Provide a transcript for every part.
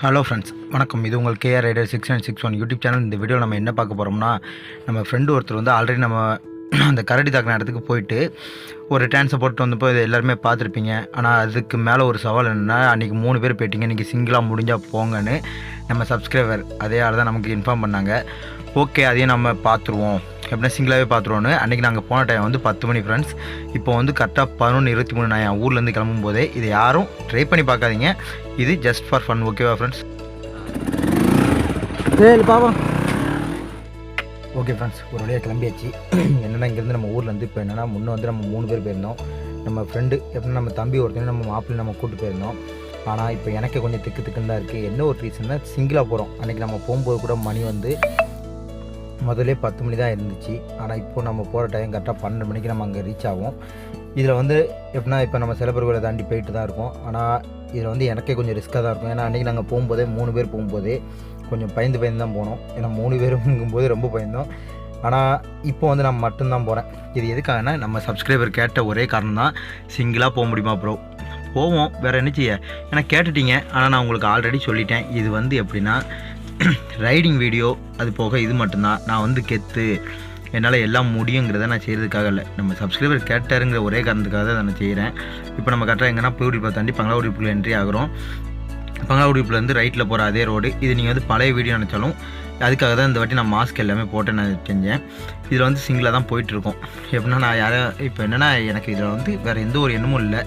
Hello friends, வணக்கம். இது உங்கள் கேஆர் ரைடர் 6961 யூடியூப் சேனல். இந்த வீடியோவில் நம்ம என்ன பார்க்க போகிறோம்னா, நம்ம ஃப்ரெண்டு ஒருத்தர் வந்து ஆல்ரெடி நம்ம அந்த கரடி தாக்கின இடத்துக்கு போயிட்டு ஒரு டான்ஸை போட்டு வந்தப்போ இது எல்லாருமே பார்த்துருப்பீங்க. ஆனால் அதுக்கு மேலே ஒரு சவால் என்னென்னா, அன்றைக்கி 3 பேர் போயிட்டீங்க, இன்றைக்கி சிங்கிளாக முடிஞ்சால் போங்கன்னு நம்ம சப்ஸ்கிரைபர் அதே ஆள் தான் நமக்கு இன்ஃபார்ம் பண்ணாங்க. ஓகே, அதையும் நம்ம பார்த்துருவோம், எப்படின்னா சிங்கிளாகவே பார்த்துருவோன்னு. அன்றைக்கி நாங்கள் போன டைம் வந்து 10 மணி ஃப்ரெண்ட்ஸ். இப்போ வந்து கரெக்டாக 11:23 நான் என் ஊர்லேருந்து கிளம்பும் போதே இதை யாரும் ட்ரை பண்ணி பார்க்காதீங்க. இது ஜஸ்ட் ஃபார் ஃபன். ஓகேவா ஃப்ரெண்ட்ஸ்? சரி பாவா. ஓகே ஃப்ரெண்ட்ஸ், ஒரு வழியாக கிளம்பியாச்சு. என்னென்னா இங்கேருந்து நம்ம ஊர்லேருந்து இப்போ என்னென்னா முன்னே வந்து நம்ம 3 பேர் போயிருந்தோம். நம்ம ஃப்ரெண்டு எப்படின்னா நம்ம தம்பி ஒருத்தர், நம்ம மாப்பிள்ளை நம்ம கூப்பிட்டு போயிருந்தோம். ஆனால் இப்போ எனக்கு கொஞ்சம் திக்குன்னு தான் இருக்குது. என்ன ஒரு ரீசன்னா, சிங்கிளாக போகிறோம். அன்றைக்கி நம்ம போகும்போது கூட மணி வந்து முதல்ல 10 மணி தான் இருந்துச்சு. ஆனால் இப்போது நம்ம போகிற டைம் கரெக்டாக 12 மணிக்கு நம்ம அங்கே ரீச் ஆகும். இதில் வந்து எப்படின்னா இப்போ நம்ம சில பேர் கூட தாண்டி போயிட்டு தான் இருக்கோம். ஆனால் இதில் வந்து எனக்கே கொஞ்சம் ரிஸ்க்காக தான் இருக்கும். ஏன்னா அன்றைக்கி நாங்கள் போகும்போதே 3 பேர் போகும்போதே கொஞ்சம் பயந்து தான் போனோம். ஏன்னா 3 பேருங்கும்போது ரொம்ப பயந்தோம். ஆனால் இப்போ வந்து நான் மட்டும்தான் போகிறேன். இது எதுக்காகனா, நம்ம சப்ஸ்கிரைபர் கேட்ட ஒரே காரணம் தான், சிங்கிளாக போக முடியுமா ப்ரோ? போவோம், வேறு என்ன செய்ய? ஏன்னா கேட்டுட்டீங்க. ஆனால் நான் உங்களுக்கு ஆல்ரெடி சொல்லிட்டேன், இது வந்து எப்படின்னா ரைடிங் வீடியோ, அது போக இது மட்டும்தான். நான் வந்து கெத்து என்னால் எல்லாம் முடியுங்கிறத நான் செய்கிறதுக்காக இல்லை, நம்ம சப்ஸ்கிரைபர் கேட்டாருங்கிற ஒரே காரணத்துக்காக தான் நான் செய்கிறேன். இப்போ நம்ம கரெக்டாக எங்கன்னா பூடிப்பை தாண்டி பங்களாகுடிப்புல என்ட்ரி ஆகிறோம். பங்களாகுடிப்புலேருந்து ரைட்டில் போகிற அதே ரோடு. இது நீங்கள் வந்து பழைய வீடியோ நினச்சாலும் அதுக்காக தான் இந்த வாட்டி நான் மாஸ்க் எல்லாமே போட்டு நான் செஞ்சேன். இதில் வந்து சிங்கிளாக தான் போயிட்டுருக்கோம். எப்படின்னா நான் இப்போ என்னென்னா, எனக்கு இதில் வந்து வேறு எந்த ஒரு எண்ணமும் இல்லை.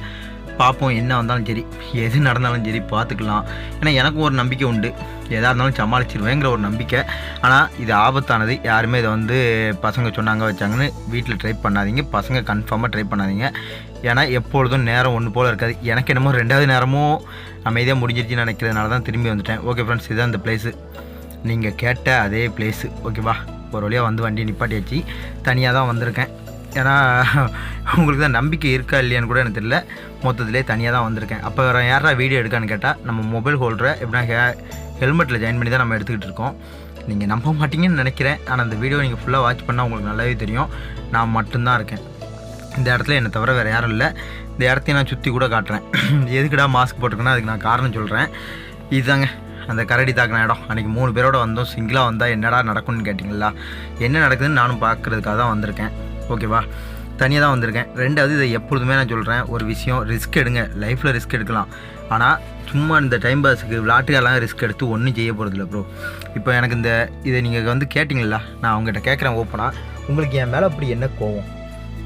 பார்ப்போம், என்ன வந்தாலும் சரி, எது நடந்தாலும் சரி பார்த்துக்கலாம். ஏன்னா எனக்கும் ஒரு நம்பிக்கை உண்டு, எதாக இருந்தாலும் சமாளிச்சிருவேங்கிற ஒரு நம்பிக்கை. ஆனால் இது ஆபத்தானது. யாருமே இதை வந்து பசங்க சொன்னாங்க வச்சாங்கன்னு வீட்டில் ட்ரை பண்ணாதீங்க. பசங்க கன்ஃபார்மாக ட்ரை பண்ணாதீங்க. ஏன்னா எப்பொழுதும் நேரம் ஒன்று போல் இருக்காது. எனக்கு என்னமோ 2வது நேரமும் அமைதியாக முடிஞ்சிருச்சுன்னு நினைக்கிறதுனால தான் திரும்பி வந்துட்டேன். ஓகே ஃப்ரெண்ட்ஸ், இதுதான் இந்த பிளேஸு, நீங்கள் கேட்ட அதே பிளேஸு. ஓகேவா? ஒரு வழியாக வந்து வண்டியை நிப்பாட்டியாச்சு. தனியாக தான் வந்திருக்கேன். ஏன்னா உங்களுக்கு தான் நம்பிக்கை இருக்கா இல்லையான்னு கூட எனக்கு தெரியல. மொத்தத்திலே தனியாக தான் வந்திருக்கேன். அப்போ யாரா வீடியோ எடுக்கான்னு கேட்டால், நம்ம மொபைல் ஹோல்டரை எப்படின்னா ஹெல்மெட்டில் ஜாயின் பண்ணி தான் நம்ம எடுத்துக்கிட்டு இருக்கோம். நீங்கள் நம்ப மாட்டீங்கன்னு நினைக்கிறேன். ஆனால் அந்த வீடியோ நீங்கள் ஃபுல்லாக வாட்ச் பண்ணால் உங்களுக்கு நல்லாவே தெரியும். நான் மட்டும்தான் இருக்கேன் இந்த இடத்துல, என்னை தவிர வேறு யாரும் இல்லை. இந்த இடத்தையும் நான் சுற்றி கூட காட்டுறேன். எதுக்குடா மாஸ்க் போட்டிருக்கேன்னா அதுக்கு நான் காரணம் சொல்கிறேன். இதுதாங்க அந்த கரடி தாக்கின இடம். அன்றைக்கி 3 பேரோடு வந்தோம். சிங்கிளாக வந்தால் என்னடா நடக்கும்னு கேட்டிங்களா? என்ன நடக்குதுன்னு நானும் பார்க்குறதுக்காக தான் வந்திருக்கேன். ஓகேவா? தனியாக தான் வந்திருக்கேன். 2வது, இதை எப்பொழுதுமே நான் சொல்கிறேன், ஒரு விஷயம், ரிஸ்க் எடுங்க. லைஃப்பில் ரிஸ்க் எடுக்கலாம். ஆனால் சும்மா இந்த டைம் பாஸுக்கு விளாட்டுக்கெல்லாம் ரிஸ்க் எடுத்து ஒன்றும் செய்ய போகிறதில்ல ப்ரோ. இப்போ எனக்கு இதை நீங்கள் வந்து கேட்டிங்களா, நான் அவங்ககிட்ட கேட்குறேன் ஓப்பனாக, உங்களுக்கு என் மேலே அப்படி என்ன கோவம்?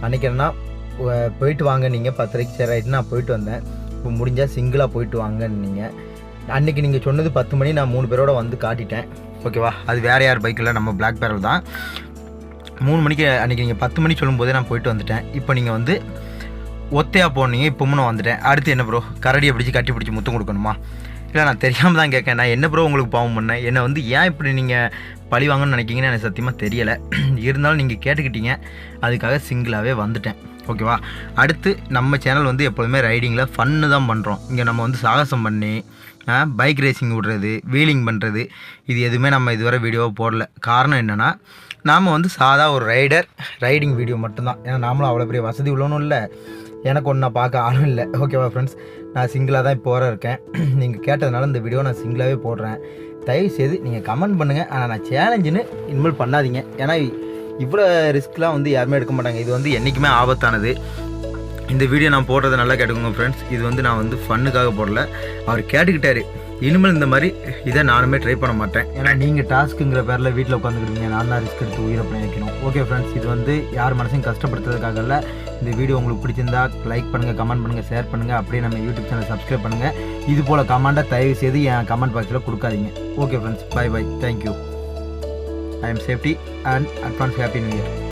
அன்றைக்கி என்ன போயிட்டு வாங்க, நீங்கள் 10:30 சரி ஆகிட்டு நான் போயிட்டு வந்தேன். இப்போ முடிஞ்சால் சிங்கிளாக போயிட்டு வாங்கன்னு நீங்கள் அன்றைக்கி நீங்கள் சொன்னது 10 மணி, நான் 3 பேரோடு வந்து காட்டிட்டேன். ஓகேவா? அது வேறு யார் பைக்கில், நம்ம பிளாக் பேரல் தான். 3 மணிக்கு அன்றைக்கி நீங்கள் 10 மணி சொல்லும்போதே நான் போயிட்டு வந்துட்டேன். இப்போ நீங்கள் வந்து ஒத்தையாக போனீங்க, இப்போ நான் வந்துட்டேன். அடுத்து என்ன ப்ரோ, கரடியை பிடிச்சி கட்டி பிடிச்சி முத்தம் கொடுக்கணுமா? இல்லை, நான் தெரியாமல் தான் கேட்கேன். நான் என்ன ப்ரோ உங்களுக்கு பாவம் பண்ணேன்? என்னை வந்து ஏன் இப்படி நீங்கள் பழி வாங்கன்னு நினைக்கிங்கன்னு எனக்கு சத்தியமாக தெரியலை. இருந்தாலும் நீங்கள் கேட்டுக்கிட்டீங்க, அதுக்காக சிங்கிளாகவே வந்துட்டேன். ஓகேவா? அடுத்து நம்ம சேனல் வந்து எப்போதுமே ரைடிங்கில் ஃபன்னு தான் பண்ணுறோம். இங்கே நம்ம வந்து சாகசம் பண்ணி பைக் ரேசிங் விடுறது, வீலிங் பண்ணுறது, இது எதுவுமே நம்ம இதுவரை வீடியோவாக போடல. காரணம் என்னென்னா, நாம் வந்து சாதா ஒரு ரைடிங் வீடியோ மட்டும்தான். ஏன்னா நாமளும் அவ்வளோ பெரிய வசதி உள்ளவனும் இல்லை, எனக்கு ஒன்றா பார்க்க ஆளும் இல்லை. ஓகேவா ஃப்ரெண்ட்ஸ்? நான் சிங்கிளாக தான் இப்போ இருக்கேன். நீங்கள் கேட்டதுனால இந்த வீடியோ நான் சிங்கிளாகவே போடுறேன். தயவுசெய்து நீங்கள் கமெண்ட் பண்ணுங்கள். ஆனால் நான் சேலஞ்சுன்னு இனிமேல் பண்ணாதீங்க. ஏன்னா இவ்வளோ ரிஸ்க்லாம் வந்து யாருமே எடுக்க மாட்டாங்க. இது வந்து என்றைக்குமே ஆபத்தானது. இந்த வீடியோ நான் போடுறதை நல்லா கேட்டுக்கோங்க ஃப்ரெண்ட்ஸ். இது வந்து நான் வந்து ஃபன்னுக்காக போடல. அவர் கேட்டுக்கிட்டாரு, இனிமேல் இந்த மாதிரி இதை நானுமே ட்ரை பண்ண மாட்டேன். ஏன்னா நீங்கள் டாஸ்க்குங்கிற பேரில் வீட்டில் உட்காந்துக்கிட்டீங்க, நான் தான் ரிஸ்க் எடுத்து உயிரை பண்ணி வைக்கணும். ஓகே ஃப்ரெண்ட்ஸ், இது வந்து யார் மனசையும் கஷ்டப்படுத்துறதுக்காக இல்லை. இந்த வீடியோ உங்களுக்கு பிடிச்சிருந்தா லைக் பண்ணுங்கள், கமெண்ட் பண்ணுங்கள், ஷேர் பண்ணுங்கள். அப்படியே நம்ம யூடியூப் சேனல் சப்ஸ்கிரைப் பண்ணுங்கள். இது போல் கமெண்ட்டை தயவு செய்து என் கமெண்ட் பாக்ஸில் கொடுக்காதீங்க. Okay friends, bye bye, thank you. I am safety and advance happy new year.